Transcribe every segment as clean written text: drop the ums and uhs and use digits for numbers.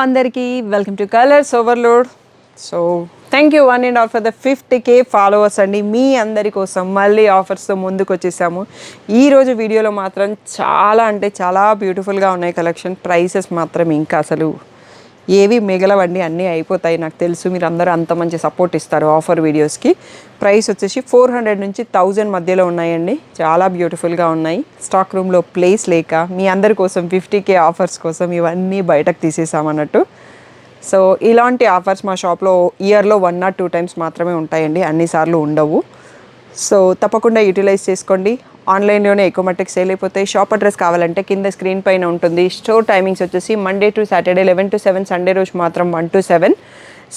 అందరికీ welcome to colours overload. So thank you one and all for the 50K followers అండి. మీ అందరి కోసం మళ్ళీ ఆఫర్స్తో ముందుకు వచ్చేసాము. ఈరోజు వీడియోలో మాత్రం చాలా అంటే చాలా బ్యూటిఫుల్గా ఉన్నాయి కలెక్షన్. ప్రైసెస్ మాత్రం ఇంకా అసలు ఏవి మిగలవండి, అన్నీ అయిపోతాయి. నాకు తెలుసు మీరు అందరూ అంత మంచి సపోర్ట్ ఇస్తారు ఆఫర్ వీడియోస్కి. ప్రైస్ వచ్చేసి 400 నుంచి 1000 మధ్యలో ఉన్నాయండి. చాలా బ్యూటిఫుల్గా ఉన్నాయి. స్టాక్ రూమ్లో ప్లేస్ లేక మీ అందరి కోసం 50K ఆఫర్స్ కోసం ఇవన్నీ బయటకు తీసేసామన్నట్టు. సో ఇలాంటి ఆఫర్స్ మా షాప్లో ఇయర్లో 1 or 2 times మాత్రమే ఉంటాయండి, అన్నిసార్లు ఉండవు. సో తప్పకుండా యూటిలైజ్ చేసుకోండి. ఆన్లైన్లోనే ఎక్కువ మట్టుకు సేల్ అయిపోతాయి. షాప్ అడ్రస్ కావాలంటే కింద స్క్రీన్ పైన ఉంటుంది. స్టోర్ టైమింగ్స్ వచ్చేసి Monday to Saturday 11 to 7, Sunday రోజు మాత్రం 1 to 7.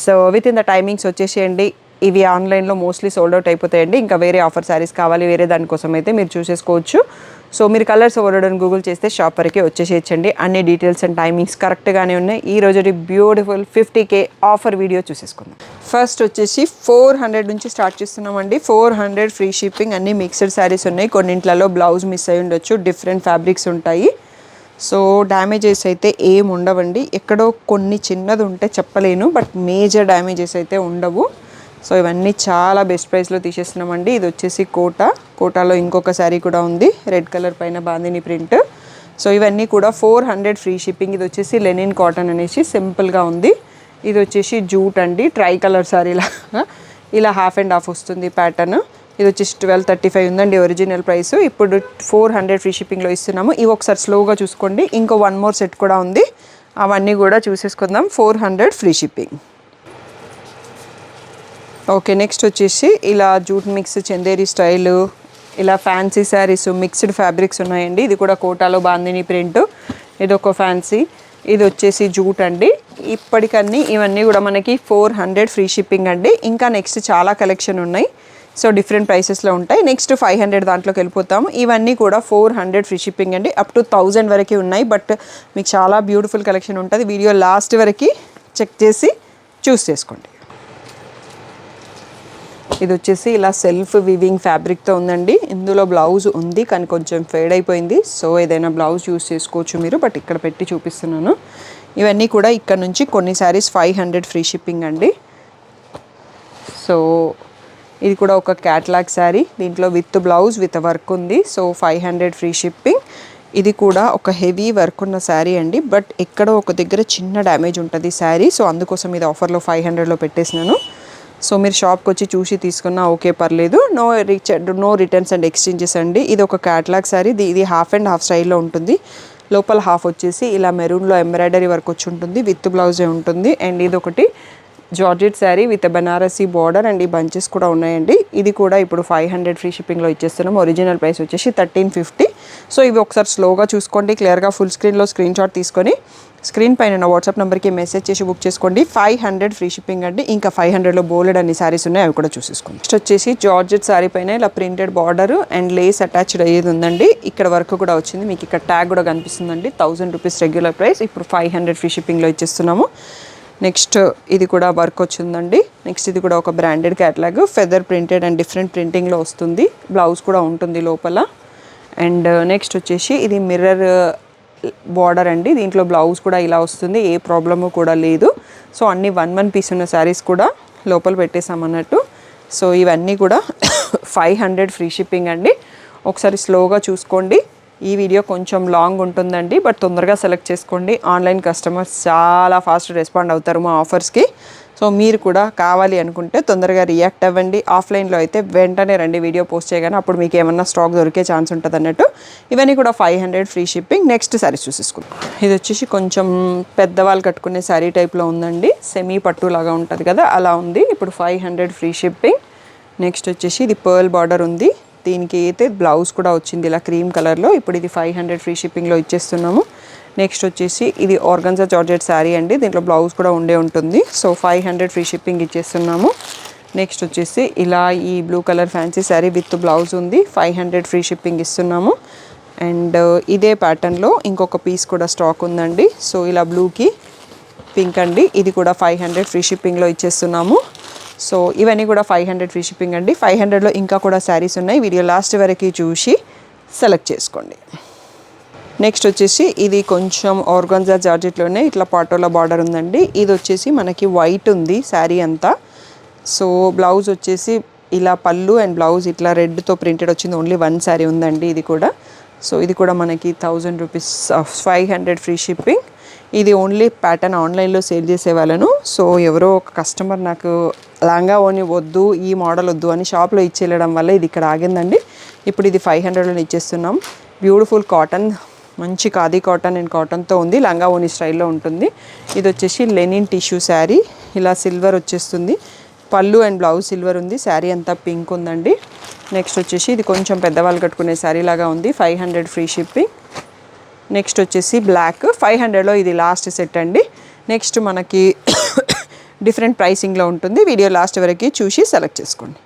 So with in the timings వచ్చేసేయండి. ఇవి ఆన్లైన్లో మోస్ట్లీ సోల్డ్ అవుట్ అయిపోతాయండి. ఇంకా వేరే ఆఫర్ శారీస్ కావాలి వేరే దానికోసం అయితే మీరు చూసేసుకోవచ్చు. సో మీరు కలర్స్ ఓవర్లోడ్ గూగుల్ చేస్తే షాప్ వరకే వచ్చేసేయచ్చండి. అన్ని డీటెయిల్స్ అండ్ టైమింగ్స్ కరెక్ట్గానే ఉన్నాయి. ఈ రోజు బ్యూటిఫుల్ 50K ఆఫర్ వీడియో చూసేసుకుందాం. ఫస్ట్ వచ్చేసి 400 నుంచి స్టార్ట్ చేస్తున్నామండి. 400 ఫ్రీ షిప్పింగ్. అన్ని మిక్స్డ్ శారీస్ ఉన్నాయి. కొన్నింట్లలో బ్లౌజ్ మిస్ అయి ఉండొచ్చు, డిఫరెంట్ ఫ్యాబ్రిక్స్ ఉంటాయి. సో డ్యామేజెస్ అయితే ఏం ఉండవండి. ఎక్కడో కొన్ని చిన్నది ఉంటే చెప్పలేను, బట్ మేజర్ డ్యామేజెస్ అయితే ఉండవు. సో ఇవన్నీ చాలా బెస్ట్ ప్రైస్లో తీసేస్తున్నామండి. ఇది వచ్చేసి కోటాలో ఇంకొక శారీ కూడా ఉంది, రెడ్ కలర్ పైన బాందిని ప్రింట్. సో ఇవన్నీ కూడా 400 ఫ్రీ షిప్పింగ్. ఇది వచ్చేసి లెనిన్ కాటన్ అనేసి సింపుల్గా ఉంది. ఇది వచ్చేసి జూట్ అండి, ట్రై కలర్ శారీలా ఇలా హాఫ్ అండ్ హాఫ్ వస్తుంది ప్యాటర్న్. ఇది వచ్చేసి 1235 ఉందండి ఒరిజినల్ ప్రైస్. ఇప్పుడు 400 ఫ్రీ షిప్పింగ్లో ఇస్తున్నాము. ఇవి ఒకసారి స్లోగా చూసుకోండి. ఇంకో 1 more సెట్ కూడా ఉంది, అవన్నీ కూడా చూసేసుకుందాం. 400 ఫ్రీ షిప్పింగ్. ఓకే, నెక్స్ట్ వచ్చేసి ఇలా జూట్ మిక్స్ చందేరి స్టైలు, ఇలా ఫ్యాన్సీ శారీస్ మిక్స్డ్ ఫ్యాబ్రిక్స్ ఉన్నాయండి. ఇది కూడా కోటాలో బాందిని ప్రింట్. ఇది ఒక ఫ్యాన్సీ, ఇది వచ్చేసి జూట్ అండి. ఇప్పటికన్నీ ఇవన్నీ కూడా మనకి 400 ఫ్రీ షిప్పింగ్ అండి. ఇంకా నెక్స్ట్ చాలా కలెక్షన్ ఉన్నాయి. సో డిఫరెంట్ ప్రైసెస్లో ఉంటాయి. నెక్స్ట్ 500 దాంట్లోకి వెళ్ళిపోతాము. ఇవన్నీ కూడా 400 ఫ్రీ షిప్పింగ్ అండి. అప్ టు 1000 వరకు ఉన్నాయి. బట్ మీకు చాలా బ్యూటిఫుల్ కలెక్షన్ ఉంటుంది. వీడియో లాస్ట్ వరకు చెక్ చేసి చూస్ చేసుకోండి. ఇది వచ్చేసి ఇలా సెల్ఫ్ వివింగ్ ఫ్యాబ్రిక్తో ఉందండి. ఇందులో బ్లౌజ్ ఉంది కానీ కొంచెం ఫేడ్ అయిపోయింది. సో ఏదైనా బ్లౌజ్ యూస్ చేసుకోవచ్చు మీరు, బట్ ఇక్కడ పెట్టి చూపిస్తున్నాను. ఇవన్నీ కూడా ఇక్కడ నుంచి కొన్ని శారీస్ 500 ఫ్రీ షిప్పింగ్ అండి. సో ఇది కూడా ఒక క్యాట్లాగ్ శారీ, దీంట్లో విత్ బ్లౌజ్ విత్ వర్క్ ఉంది. So 500 free shipping. ఇది కూడా ఒక హెవీ వర్క్ ఉన్న శారీ అండి, బట్ ఎక్కడో ఒక దగ్గర చిన్న డ్యామేజ్ ఉంటుంది శారీ. సో అందుకోసం ఇది ఆఫర్లో 500లో పెట్టేసినాను. సో మీరు షాప్కి వచ్చి చూసి తీసుకున్నా ఓకే, పర్లేదు. నో రిటర్న్స్ అండ్ ఎక్స్చేంజెస్ అండి. ఇది ఒక క్యాట్లాగ్ శారీ. ఇది హాఫ్ అండ్ హాఫ్ స్టైల్లో ఉంటుంది. లోపల హాఫ్ వచ్చేసి ఇలా మెరూన్లో ఎంబ్రాయిడరీ వర్క్ వచ్చి ఉంటుంది, విత్ బ్లౌజే ఉంటుంది. అండ్ ఇది ఒకటి georgette sari with Banarasi border and ఈ బంచెస్ కూడా ఉన్నాయండి. ఇది కూడా ఇప్పుడు 500 ఫ్రీ షిప్పింగ్లో ఇచ్చేస్తున్నాం. ఒరిజినల్ ప్రైస్ వచ్చేసి 1350. సో ఇవి ఒకసారి స్లోగా చూసుకోండి, క్లియర్గా ఫుల్ స్క్రీన్లో స్క్రీన్ షాట్ తీసుకొని స్క్రీన్ పైన వాట్సాప్ నెంబర్కి మెసేజ్ చేసి బుక్ చేసుకోండి. 500 ఫ్రీ షిప్పింగ్ అండి. ఇంకా 500లో బోలెడ్ అన్ని శారీస్ ఉన్నాయి, అవి కూడా చూసేసుకోండి. నెక్స్ట్ వచ్చేసి జార్జెట్ శారీ పైన ఇలా printed border and Lay's attached అయ్యేది ఉందండి. ఇక్కడ వర్క్ కూడా వచ్చింది, మీకు ఇక్కడ ట్యాగ్ కూడా కనిపిస్తుందండి. 1000 రూపీస్ రెగ్యులర్ ప్రైస్, ఇప్పుడు 500 ఫ్రీ షిప్పింగ్లో ఇచ్చేస్తున్నాము. నెక్స్ట్ ఇది కూడా వర్క్ వచ్చిందండి. నెక్స్ట్ ఇది కూడా ఒక branded catalogue, feather printed and different ప్రింటింగ్లో వస్తుంది. బ్లౌజ్ కూడా ఉంటుంది లోపల. అండ్ నెక్స్ట్ వచ్చేసి ఇది మిర్రర్ బార్డర్ అండి. దీంట్లో బ్లౌజ్ కూడా ఇలా వస్తుంది, ఏ ప్రాబ్లము కూడా లేదు. సో అన్ని 1 పీస్ ఉన్న శారీస్ కూడా లోపల పెట్టేసామన్నట్టు. సో ఇవన్నీ కూడా 500 ఫ్రీ షిప్పింగ్ అండి. ఒకసారి స్లోగా చూసుకోండి. ఈ వీడియో కొంచెం లాంగ్ ఉంటుందండి, బట్ తొందరగా సెలెక్ట్ చేసుకోండి. ఆన్లైన్ కస్టమర్స్ చాలా ఫాస్ట్ రెస్పాండ్ అవుతారు మా ఆఫర్స్కి. సో మీరు కూడా కావాలి అనుకుంటే తొందరగా రియాక్ట్ అవ్వండి. ఆఫ్లైన్లో అయితే వెంటనే రండి వీడియో పోస్ట్ చేయగానే, అప్పుడు మీకు ఏమన్నా స్టాక్ దొరికే ఛాన్స్ ఉంటుంది అన్నట్టు. ఇవన్నీ కూడా 500 ఫ్రీ షిప్పింగ్. నెక్స్ట్ శారీస్ చూసేసుకుందాం. ఇది వచ్చేసి కొంచెం పెద్దవాళ్ళు కట్టుకునే శారీ టైప్లో ఉందండి. సెమీ పట్టు లాగా ఉంటుంది కదా, అలా ఉంది. ఇప్పుడు 500 ఫ్రీ షిప్పింగ్. నెక్స్ట్ వచ్చేసి ఇది పర్ల్ బార్డర్ ఉంది. దీనికి అయితే బ్లౌజ్ కూడా వచ్చింది ఇలా క్రీమ్ కలర్లో. ఇప్పుడు ఇది 500 ఫ్రీ షిప్పింగ్లో ఇచ్చేస్తున్నాము. నెక్స్ట్ వచ్చేసి ఇది ఆర్గన్జా జార్జెట్ శారీ అండి. దీంట్లో బ్లౌజ్ కూడా ఉంటుంది. సో 500 ఫ్రీ షిప్పింగ్ ఇచ్చేస్తున్నాము. నెక్స్ట్ వచ్చేసి ఇలా ఈ blue colour fancy sari with blouse ఉంది. 500 ఫ్రీ షిప్పింగ్ ఇస్తున్నాము. అండ్ ఇదే ప్యాటర్న్లో ఇంకొక పీస్ కూడా స్టాక్ ఉందండి. సో ఇలా బ్లూకి పింక్ అండి. ఇది కూడా 500 ఫ్రీ షిప్పింగ్లో ఇచ్చేస్తున్నాము. సో ఇవన్నీ కూడా 500 ఫ్రీ షిప్పింగ్ అండి. 500లో ఇంకా కూడా శారీస్ ఉన్నాయి. వీడియో లాస్ట్ వరకు చూసి సెలెక్ట్ చేసుకోండి. నెక్స్ట్ వచ్చేసి ఇది కొంచెం ఆర్గాన్జా జార్జెట్లోనే ఇట్లా పాటోలా బార్డర్ ఉందండి. ఇది వచ్చేసి మనకి వైట్ ఉంది శారీ అంతా. సో బ్లౌజ్ వచ్చేసి ఇలా పళ్ళు అండ్ బ్లౌజ్ ఇట్లా రెడ్తో ప్రింటెడ్ వచ్చింది. ఓన్లీ వన్ శారీ ఉందండి ఇది కూడా. సో ఇది కూడా మనకి 1000 రూపీస్, 500 ఫ్రీ షిప్పింగ్. ఇది ఓన్లీ ప్యాటర్న్ ఆన్లైన్లో సేల్ చేసే వాళ్ళను. సో ఎవరో ఒక కస్టమర్ నాకు లంగా ఓని వద్దు, ఈ మోడల్ వద్దు అని షాప్లో ఇచ్చేయడం వల్ల ఇది ఇక్కడ ఆగిందండి. ఇప్పుడు ఇది 500లో ఇచ్చేస్తున్నాం. బ్యూటిఫుల్ కాటన్, మంచి ఖాదీ కాటన్ అండ్ కాటన్తో ఉంది. లంగా ఓని స్టైల్లో ఉంటుంది. ఇది వచ్చేసి లెనిన్ టిష్యూ శారీ, ఇలా సిల్వర్ వచ్చేస్తుంది. పళ్ళు అండ్ బ్లౌజ్ సిల్వర్ ఉంది. శారీ అంతా పింక్ ఉందండి. నెక్స్ట్ వచ్చేసి ఇది కొంచెం పెద్దవాళ్ళు కట్టుకునే శారీ లాగా ఉంది. 500 ఫ్రీ షిప్పింగ్. నెక్స్ట్ వచ్చేసి బ్లాక్, 500లో ఇది లాస్ట్ సెట్ అండి. నెక్స్ట్ మనకి డిఫరెంట్ ప్రైసింగ్లో ఉంటుంది. వీడియో లాస్ట్ వరకు చూసి సెలెక్ట్ చేసుకోండి.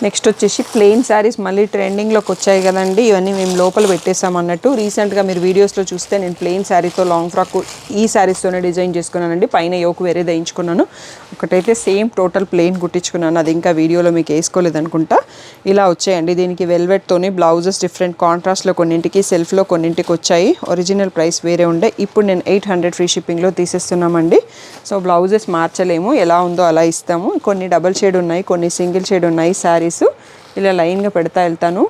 నెక్స్ట్ వచ్చేసి ప్లెయిన్ శారీస్ మళ్ళీ ట్రెండింగ్లోకి వచ్చాయి కదండి. ఇవన్నీ మేము లోపల పెట్టేసాం అన్నట్టు. రీసెంట్గా మీరు వీడియోస్లో చూస్తే నేను ప్లెయిన్ శారీతో లాంగ్ ఫ్రాక్ ఈ శారీస్తోనే డిజైన్ చేసుకున్నానండి. పైన యోక్ వేరే వేయించుకున్నాను. ఒకటైతే సేమ్ టోటల్ ప్లెయిన్ కుట్టించుకున్నాను. అది ఇంకా వీడియోలో మీకు వేసుకోలేదు అనుకుంటా. ఇలా వచ్చాయండి. దీనికి వెల్వెట్తోని బ్లౌజెస్ డిఫరెంట్ కాంట్రాస్ట్లో కొన్నింటికి, సెల్ఫ్లో కొన్నింటికి వచ్చాయి. ఒరిజినల్ ప్రైస్ వేరే ఉండే. ఇప్పుడు నేను 800 ఫ్రీ షిప్పింగ్లో తీసేస్తున్నామండి. సో బ్లౌజెస్ మార్చలేము, ఎలా ఉందో అలా ఇస్తాము. కొన్ని డబల్ షేడ్ ఉన్నాయి, కొన్ని సింగిల్ షేడ్ ఉన్నాయి. శారీస్ ఇలా లైన్గా పెడతా వెళ్తాను.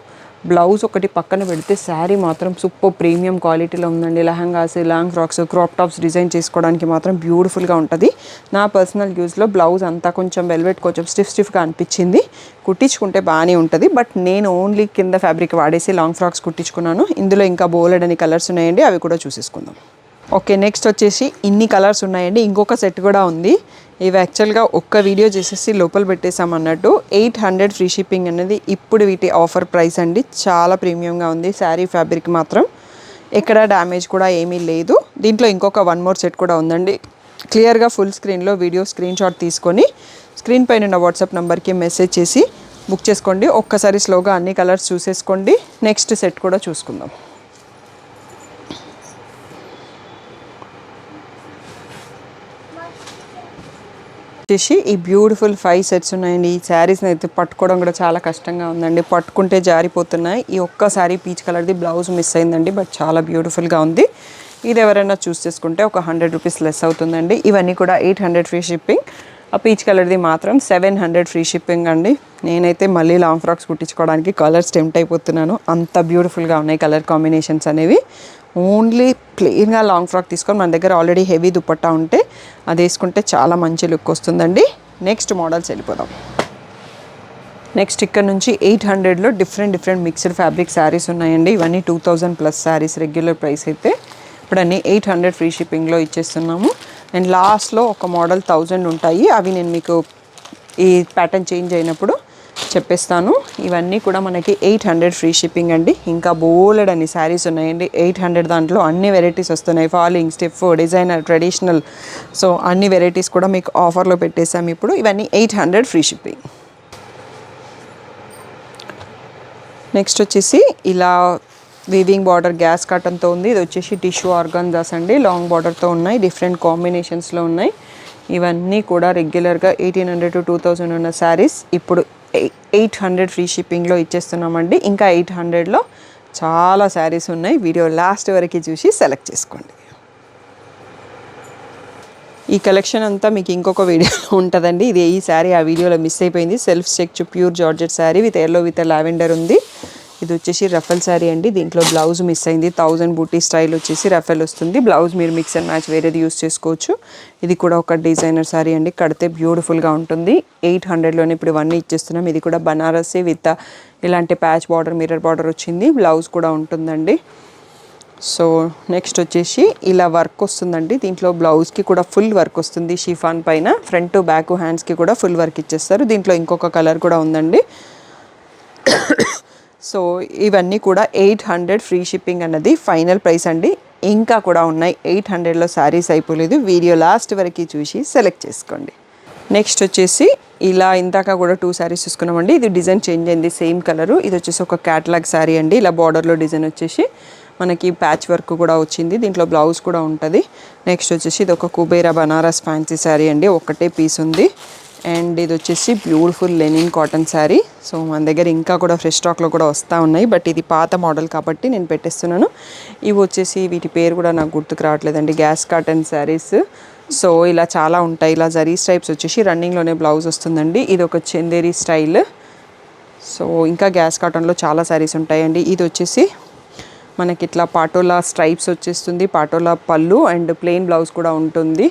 బ్లౌజ్ ఒకటి పక్కన పెడితే శారీ మాత్రం సూపర్ ప్రీమియం క్వాలిటీలో ఉందండి. Lehengas, long frocks, crop tops design చేసుకోవడానికి మాత్రం బ్యూటిఫుల్గా ఉంటుంది. నా పర్సనల్ యూస్లో బ్లౌజ్ అంతా కొంచెం వెల్వెట్ కొంచెం స్టిఫ్గా అనిపించింది. కుట్టించుకుంటే బాగానే ఉంటుంది. బట్ నేను ఓన్లీ కింద ఫ్యాబ్రిక్ వాడేసి లాంగ్ ఫ్రాక్స్ కుట్టించుకున్నాను. ఇందులో ఇంకా బోలెడని కలర్స్ ఉన్నాయండి, అవి కూడా చూసేసుకుందాం. ఓకే, నెక్స్ట్ వచ్చేసి ఇన్ని కలర్స్ ఉన్నాయండి. ఇంకొక సెట్ కూడా ఉంది. ఇవి యాక్చువల్గా ఒక్క వీడియో చేసేసి లోపల పెట్టేసాం అన్నట్టు. 800 ఫ్రీ షిప్పింగ్ అనేది ఇప్పుడు వీటి ఆఫర్ ప్రైస్ అండి. చాలా ప్రీమియంగా ఉంది. శారీ ఫ్యాబ్రిక్ మాత్రం ఎక్కడ డ్యామేజ్ కూడా ఏమీ లేదు. దీంట్లో ఇంకొక 1 మోర్ సెట్ కూడా ఉందండి. క్లియర్గా ఫుల్ స్క్రీన్లో వీడియో స్క్రీన్ షాట్ తీసుకొని స్క్రీన్ పైన ఉన్న వాట్సాప్ నెంబర్కి మెసేజ్ చేసి బుక్ చేసుకోండి. ఒక్కసారి స్లోగా అన్ని కలర్స్ చూసేసుకోండి. నెక్స్ట్ సెట్ కూడా చూసుకుందాం. వచ్చేసి ఈ బ్యూటిఫుల్ 5 సెట్స్ ఉన్నాయండి. ఈ శారీస్ని అయితే పట్టుకోవడం కూడా చాలా కష్టంగా ఉందండి. పట్టుకుంటే జారిపోతున్నాయి. ఈ ఒక్క శారీ పీచ్ కలర్ది బ్లౌజ్ మిస్ అయిందండి, బట్ చాలా బ్యూటిఫుల్గా ఉంది. ఇది ఎవరైనా చూస్ చేసుకుంటే ఒక 100 రూపీస్ లెస్ అవుతుందండి. ఇవన్నీ కూడా 800 ఫ్రీ షిప్పింగ్. ఆ పీచ్ కలర్ది మాత్రం 700 ఫ్రీ షిప్పింగ్ అండి. నేనైతే మళ్ళీ లాంగ్ ఫ్రాక్స్ కుట్టించుకోవడానికి కలర్స్ టెంప్ట్ అయిపోతున్నాను. అంత బ్యూటిఫుల్గా ఉన్నాయి కలర్ కాంబినేషన్స్ అనేవి. ఓన్లీ ప్లెయిన్గా లాంగ్ ఫ్రాక్ తీసుకొని మన దగ్గర ఆల్రెడీ హెవీ దుపట్టా ఉంటే అది వేసుకుంటే చాలా మంచి లుక్ వస్తుందండి. నెక్స్ట్ మోడల్స్ వెళ్ళిపోదాం. నెక్స్ట్ ఇక్కడ నుంచి 800లో డిఫరెంట్ మిక్స్డ్ ఫ్యాబ్రిక్ శారీస్ ఉన్నాయండి. ఇవన్నీ 2000 ప్లస్ శారీస్. రెగ్యులర్ ప్రైస్ అయితే ఇప్పుడు అన్నీ 800 ఫ్రీ షిప్పింగ్లో ఇచ్చేస్తున్నాము. అండ్ లాస్ట్లో ఒక మోడల్ 1000 ఉంటాయి. అవి నేను మీకు ఈ ప్యాటర్న్ చేంజ్ అయినప్పుడు చెప్పేస్తాను. ఇవన్నీ కూడా మనకి 800 ఫ్రీ షిప్పింగ్ అండి. ఇంకా బోలెడ్ అని శారీస్ ఉన్నాయండి. 800 దాంట్లో అన్ని వెరైటీస్ వస్తున్నాయి. Falling, stiff, designer, traditional, so అన్ని వెరైటీస్ కూడా మీకు ఆఫర్లో పెట్టేసాము ఇప్పుడు. ఇవన్నీ 800 ఫ్రీ షిప్పింగ్. నెక్స్ట్ వచ్చేసి ఇలా వీవింగ్ బార్డర్ గ్యాస్ కాటన్తో ఉంది. ఇది వచ్చేసి టిష్యూ ఆర్గాన్జాస్ అండి. లాంగ్ బార్డర్తో ఉన్నాయి. డిఫరెంట్ కాంబినేషన్స్లో ఉన్నాయి. ఇవన్నీ కూడా రెగ్యులర్గా 1800 to 2000 ఉన్న శారీస్ ఇప్పుడు 800 ఫ్రీ షిప్పింగ్లో ఇచ్చేస్తున్నామండి. ఇంకా 800లో చాలా శారీస్ ఉన్నాయి. వీడియో లాస్ట్ వరకు చూసి సెలెక్ట్ చేసుకోండి. ఈ కలెక్షన్ అంతా మీకు ఇంకొక వీడియోలో ఉంటుందండి. ఇది ఈ శారీ ఆ వీడియోలో మిస్ అయిపోయింది. Self check pure georgette sari with yellow with lavender ఉంది. ఇది వచ్చేసి రఫెల్ శారీ అండి. దీంట్లో బ్లౌజ్ మిస్ అయింది. 1000 బూటీ స్టైల్ వచ్చేసి రఫెల్ వస్తుంది. బ్లౌజ్ మీరు మిక్స్ అండ్ మ్యాచ్ వేరేది యూస్ చేసుకోవచ్చు. ఇది కూడా ఒక డిజైనర్ శారీ అండి. కడితే బ్యూటిఫుల్గా ఉంటుంది. 800లోనే ఇప్పుడు ఇవన్నీ ఇచ్చేస్తున్నాం. ఇది కూడా బనారసి విత్ ఇలాంటి ప్యాచ్ బార్డర్, మిర్రర్ బార్డర్ వచ్చింది. బ్లౌజ్ కూడా ఉంటుందండి. సో నెక్స్ట్ వచ్చేసి ఇలా వర్క్ వస్తుందండి. దీంట్లో బ్లౌజ్కి కూడా ఫుల్ వర్క్ వస్తుంది. షిఫాన్ పైన ఫ్రంట్ బ్యాక్ హ్యాండ్స్కి కూడా ఫుల్ వర్క్ ఇచ్చేస్తారు. దీంట్లో ఇంకొక కలర్ కూడా ఉందండి. సో ఇవన్నీ కూడా 800 ఫ్రీ షిప్పింగ్ అన్నది ఫైనల్ ప్రైస్ అండి. ఇంకా కూడా ఉన్నాయి. 800లో శారీస్ అయిపోలేదు. వీడియో లాస్ట్ వరకు చూసి సెలెక్ట్ చేసుకోండి. నెక్స్ట్ వచ్చేసి ఇలా ఇందాక కూడా 2 శారీస్ చూసుకున్నామండి. ఇది డిజైన్ చేంజ్ అయింది. Same colour. ఇది వచ్చేసి ఒక క్యాటలాగ్ శారీ అండి. ఇలా బార్డర్లో డిజైన్ వచ్చేసి మనకి ప్యాచ్ వర్క్ కూడా వచ్చింది. దీంట్లో బ్లౌజ్ కూడా ఉంటుంది. నెక్స్ట్ వచ్చేసి ఇది ఒక కుబేరా బనారస్ ఫ్యాన్సీ శారీ అండి. ఒకటే పీస్ ఉంది. అండ్ ఇది వచ్చేసి beautiful linen cotton sari. So మన దగ్గర ఇంకా కూడా ఫ్రెష్ స్టాక్లో కూడా వస్తూ ఉన్నాయి, బట్ ఇది పాత మోడల్ కాబట్టి నేను పెట్టేస్తున్నాను. ఇవి వచ్చేసి వీటి పేరు కూడా నాకు గుర్తుకు రావట్లేదండి, గ్యాస్ కాటన్ శారీస్. సో ఇలా చాలా ఉంటాయి. ఇలా జరీ స్ట్రైప్స్ వచ్చేసి రన్నింగ్లోనే బ్లౌజ్ వస్తుందండి. ఇది ఒక చందేరి స్టైల్. సో ఇంకా గ్యాస్ కాటన్లో చాలా శారీస్ ఉంటాయండి. ఇది వచ్చేసి మనకి ఇట్లా పాటోలా స్ట్రైప్స్ వచ్చేస్తుంది, పాటోలా పళ్ళు అండ్ ప్లెయిన్ బ్లౌజ్ కూడా ఉంటుంది.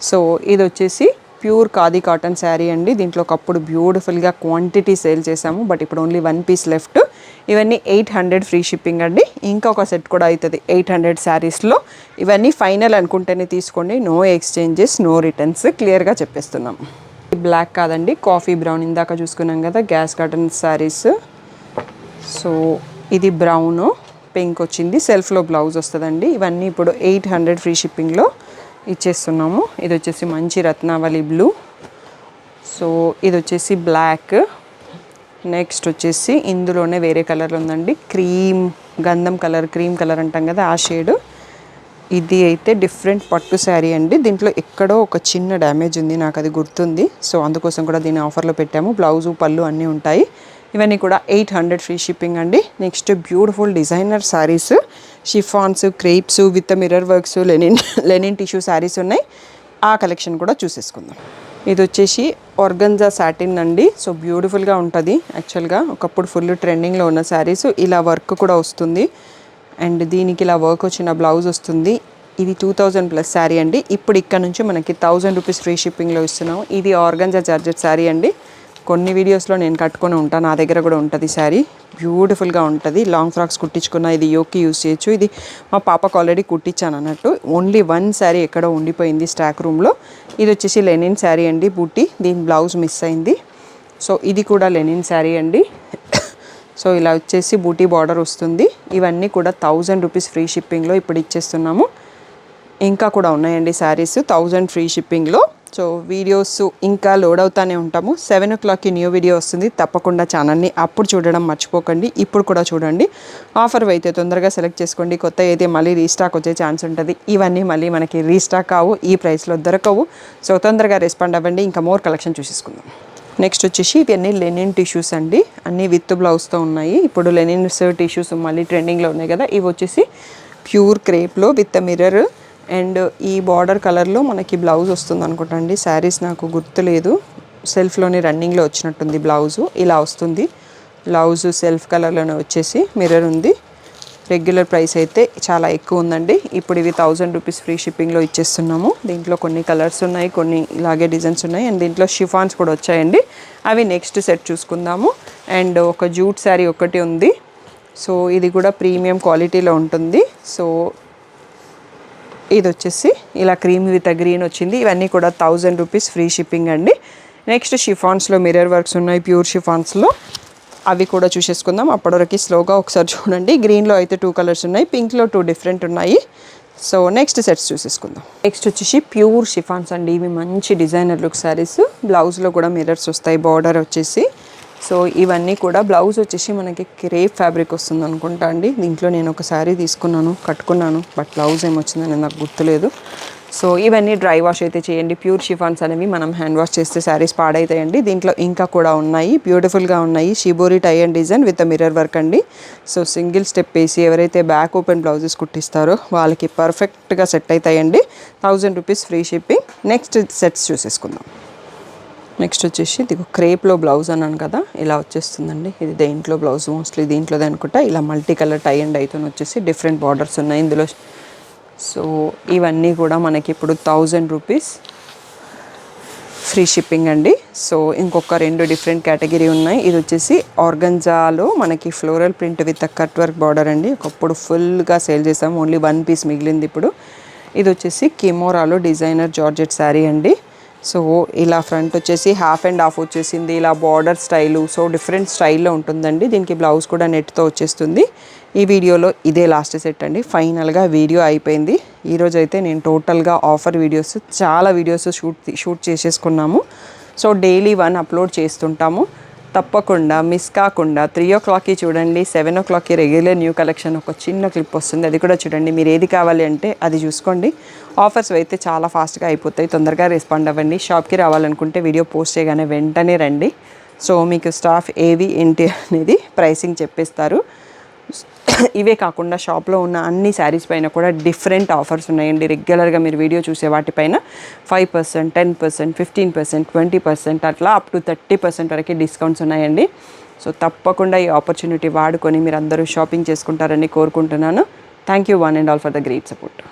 సో ఇది వచ్చేసి ప్యూర్ ఖాదీ కాటన్ శారీ అండి. దీంట్లో ఒకప్పుడు బ్యూటిఫుల్గా క్వాంటిటీ సేల్ చేసాము, బట్ ఇప్పుడు ఓన్లీ 1 పీస్ లెఫ్ట్. ఇవన్నీ 800 ఫ్రీ షిప్పింగ్ అండి. ఇంకా ఒక సెట్ కూడా అవుతుంది 800 శారీస్లో. ఇవన్నీ ఫైనల్ అనుకుంటేనే తీసుకోండి, నో ఎక్స్చేంజెస్, నో రిటర్న్స్, క్లియర్గా చెప్పేస్తున్నాం. బ్లాక్ కాదండి, కాఫీ బ్రౌన్. ఇందాక చూసుకున్నాం కదా గ్యాస్ కాటన్ శారీస్. సో ఇది బ్రౌన్ పింక్ వచ్చింది, సెల్ఫ్లో బ్లౌజ్ వస్తుందండి. ఇవన్నీ ఇప్పుడు 800 ఫ్రీ షిప్పింగ్లో ఇచ్చేస్తున్నాము. ఇది వచ్చేసి మంచి రత్నావళి బ్లూ. సో ఇది వచ్చేసి బ్లాక్. నెక్స్ట్ వచ్చేసి ఇందులోనే వేరే కలర్ ఉందండి, క్రీమ్ గంధం కలర్, క్రీమ్ కలర్ అంటాం కదా ఆ షేడ్. ఇది అయితే డిఫరెంట్ పట్టు శారీ అండి. దీంట్లో ఎక్కడో ఒక చిన్న డ్యామేజ్ ఉంది, నాకు అది గుర్తుంది. సో అందుకోసం కూడా దీన్ని ఆఫర్లో పెట్టాము. బ్లౌజు పళ్ళు అన్నీ ఉంటాయి. ఇవన్నీ కూడా 800 ఫ్రీ షిప్పింగ్ అండి. Next beautiful designer saris, chiffons, crepes with mirror works, linen tissue saris ఉన్నాయి. ఆ కలెక్షన్ కూడా చూసేసుకుందాం. ఇది వచ్చేసి ఆర్గంజా సాటిన్ అండి. సో బ్యూటిఫుల్గా ఉంటుంది. యాక్చువల్గా ఒకప్పుడు ఫుల్ ట్రెండింగ్లో ఉన్న శారీస్. ఇలా వర్క్ కూడా వస్తుంది అండ్ దీనికి ఇలా వర్క్ వచ్చిన బ్లౌజ్ వస్తుంది. ఇది 2000 ప్లస్ శారీ అండి. ఇప్పుడు ఇక్కడ నుంచి మనకి 1000 రూపీస్ ఫ్రీ షిప్పింగ్లో ఇస్తున్నాం. ఇది ఆర్గంజా జార్జెట్ శారీ అండి. కొన్ని వీడియోస్లో నేను కట్టుకొని ఉంటాను, నా దగ్గర కూడా ఉంటుంది శారీ. బ్యూటిఫుల్గా ఉంటుంది. లాంగ్ ఫ్రాక్స్ కుట్టించుకున్న, ఇది యోకి యూస్ చేయొచ్చు. ఇది మా పాపకు ఆల్రెడీ కుట్టించాను అన్నట్టు. ఓన్లీ 1 శారీ ఎక్కడో ఉండిపోయింది స్టాక్ రూమ్లో. ఇది వచ్చేసి లెనిన్ శారీ అండి, బూటీ. దీని బ్లౌజ్ మిస్ అయింది. సో ఇది కూడా లెనిన్ శారీ అండి. సో ఇలా వచ్చేసి బూటీ బార్డర్ వస్తుంది. ఇవన్నీ కూడా 1000 రూపీస్ ఫ్రీ షిప్పింగ్లో ఇప్పుడు ఇచ్చేస్తున్నాము. ఇంకా కూడా ఉన్నాయండి శారీస్ 1000 ఫ్రీ షిప్పింగ్లో. సో వీడియోస్ ఇంకా లోడ్ అవుతానే ఉంటాము. 7 o'clockకి న్యూ వీడియో వస్తుంది, తప్పకుండా ఛానల్ని అప్పుడు చూడడం మర్చిపోకండి. ఇప్పుడు కూడా చూడండి. ఆఫర్ అయితే తొందరగా సెలెక్ట్ చేసుకోండి. కొత్త అయితే మళ్ళీ రీస్టాక్ వచ్చే ఛాన్స్ ఉంటుంది. ఇవన్నీ మళ్ళీ మనకి రీస్టాక్ కావు, ఈ ప్రైస్లో దొరకవు. సో తొందరగా రెస్పాండ్ అవ్వండి. ఇంకా మోర్ కలెక్షన్ చూసేసుకుందాం. నెక్స్ట్ వచ్చేసి ఇవన్నీ లెనిన్ టిష్యూస్ అండి, అన్నీ విత్ బ్లౌజ్తో ఉన్నాయి. ఇప్పుడు లెనిన్స్ టిష్యూస్ మళ్ళీ ట్రెండింగ్లో ఉన్నాయి కదా. ఇవి వచ్చేసి ప్యూర్ క్రేప్లో విత్ మిర్రర్ అండ్ ఈ బార్డర్ కలర్లో మనకి బ్లౌజ్ వస్తుంది అనుకుంటా అండి. శారీస్ నాకు గుర్తులేదు, సెల్ఫ్లోనే రన్నింగ్లో వచ్చినట్టుంది బ్లౌజు. ఇలా వస్తుంది బ్లౌజు, సెల్ఫ్ కలర్లోనే వచ్చేసి మిర్రర్ ఉంది. రెగ్యులర్ ప్రైస్ అయితే చాలా ఎక్కువ ఉందండి. ఇప్పుడు ఇవి 1000 రూపీస్ ఫ్రీ షిప్పింగ్లో ఇచ్చేస్తున్నాము. దీంట్లో కొన్ని కలర్స్ ఉన్నాయి, కొన్ని ఇలాగే డిజైన్స్ ఉన్నాయి అండ్ దీంట్లో షిఫాన్స్ కూడా వచ్చాయండి. అవి నెక్స్ట్ సెట్ చూసుకుందాము. అండ్ ఒక జూట్ శారీ ఒకటి ఉంది. సో ఇది కూడా ప్రీమియం క్వాలిటీలో ఉంటుంది. సో ఇది వచ్చేసి ఇలా క్రీమ్ విత్ గ్రీన్ వచ్చింది. ఇవన్నీ కూడా 1000 రూపీస్ ఫ్రీ షిప్పింగ్ అండి. నెక్స్ట్ షిఫాన్స్లో మిర్రర్ వర్క్స్ ఉన్నాయి, ప్యూర్ షిఫాన్స్లో. అవి కూడా చూసేసుకుందాం. అప్పటివరకు స్లోగా ఒకసారి చూడండి. గ్రీన్లో అయితే 2 కలర్స్ ఉన్నాయి, పింక్లో 2 డిఫరెంట్ ఉన్నాయి. సో నెక్స్ట్ సెట్స్ చూసేసుకుందాం. నెక్స్ట్ వచ్చేసి ప్యూర్ షిఫాన్స్ అండి. ఇవి మంచి డిజైనర్ లుక్ శారీస్. బ్లౌజ్లో కూడా మిర్రర్స్ వస్తాయి, బార్డర్ వచ్చేసి. సో ఇవన్నీ కూడా బ్లౌజ్ వచ్చేసి మనకి క్రేప్ ఫ్యాబ్రిక్ వస్తుంది అనుకుంటా అండి. దీంట్లో నేను ఒక శారీ తీసుకున్నాను, కట్టుకున్నాను, బట్ బ్లౌజ్ ఏమొచ్చిందని నాకు గుర్తులేదు. సో ఇవన్నీ డ్రై వాష్ అయితే చేయండి. ప్యూర్ షిఫాన్స్ అనేవి మనం హ్యాండ్ వాష్ చేస్తే శారీస్ పాడైతాయండి. దీంట్లో ఇంకా కూడా ఉన్నాయి, బ్యూటిఫుల్గా ఉన్నాయి. Shibori tie and design with mirror work అండి. సో సింగిల్ స్టెప్ వేసి ఎవరైతే బ్యాక్ ఓపెన్ బ్లౌజెస్ కుట్టిస్తారో వాళ్ళకి పర్ఫెక్ట్గా సెట్ అవుతాయండి. 1000 rupees free shipping. Next sets చూసేసుకుందాం. నెక్స్ట్ వచ్చేసి ఇది క్రేప్లో బ్లౌజ్ అన్నాను కదా, ఇలా వచ్చేస్తుందండి. ఇది దేంట్లో బ్లౌజ్, మోస్ట్లీ దీంట్లోదే అనుకుంటా. ఇలా మల్టీ కలర్ టై అండ్ అయితే వచ్చేసి డిఫరెంట్ బార్డర్స్ ఉన్నాయి ఇందులో. సో ఇవన్నీ కూడా మనకి ఇప్పుడు 1000 రూపీస్ ఫ్రీ షిప్పింగ్ అండి. సో ఇంకొక 2 డిఫరెంట్ కేటగిరీ ఉన్నాయి. ఇది వచ్చేసి ఆర్గంజాలో మనకి floral print with cut work border అండి. ఒకప్పుడు ఫుల్గా సేల్ చేసాము, ఓన్లీ 1 పీస్ మిగిలింది ఇప్పుడు. ఇది వచ్చేసి కిమోరాలో డిజైనర్ జార్జెట్ శారీ అండి. సో ఇలా ఫ్రంట్ వచ్చేసి హాఫ్ అండ్ హాఫ్ వచ్చేసింది, ఇలా బార్డర్ స్టైలు. సో డిఫరెంట్ స్టైల్లో ఉంటుందండి. దీనికి బ్లౌజ్ కూడా నెట్తో వచ్చేస్తుంది. ఈ వీడియోలో ఇదే లాస్ట్ సెట్ అండి. ఫైనల్గా వీడియో అయిపోయింది. ఈరోజు అయితే నేను టోటల్గా ఆఫర్ వీడియోస్, చాలా వీడియోస్ షూట్ చేసేసుకున్నాము. సో డైలీ 1 అప్లోడ్ చేస్తుంటాము. తప్పకుండా మిస్ కాకుండా 3 o'clockకి చూడండి, 7 o'clockకి రెగ్యులర్ న్యూ కలెక్షన్ ఒక చిన్న క్లిప్ వస్తుంది, అది కూడా చూడండి. మీరు ఏది కావాలి అంటే అది చూసుకోండి. ఆఫర్స్ అయితే చాలా ఫాస్ట్గా అయిపోతాయి, తొందరగా రెస్పాండ్ అవ్వండి. షాప్కి రావాలనుకుంటే వీడియో పోస్ట్ చేయగానే వెంటనే రండి. సో మీకు స్టాఫ్ ఏవి ఏంటి అనేది ప్రైసింగ్ చెప్పేస్తారు. ఇవే కాకుండా షాప్లో ఉన్న అన్ని శారీస్ పైన కూడా డిఫరెంట్ ఆఫర్స్ ఉన్నాయండి. రెగ్యులర్గా మీరు వీడియో చూసే వాటిపైన 5%, 10%, 15%, 20% అట్లా అప్ టు 30% వరకు డిస్కౌంట్స్ ఉన్నాయండి. సో తప్పకుండా ఈ ఆపర్చునిటీ వాడుకొని మీరు అందరూ షాపింగ్ చేసుకుంటారని కోరుకుంటున్నాను. Thank you one and all for the great support.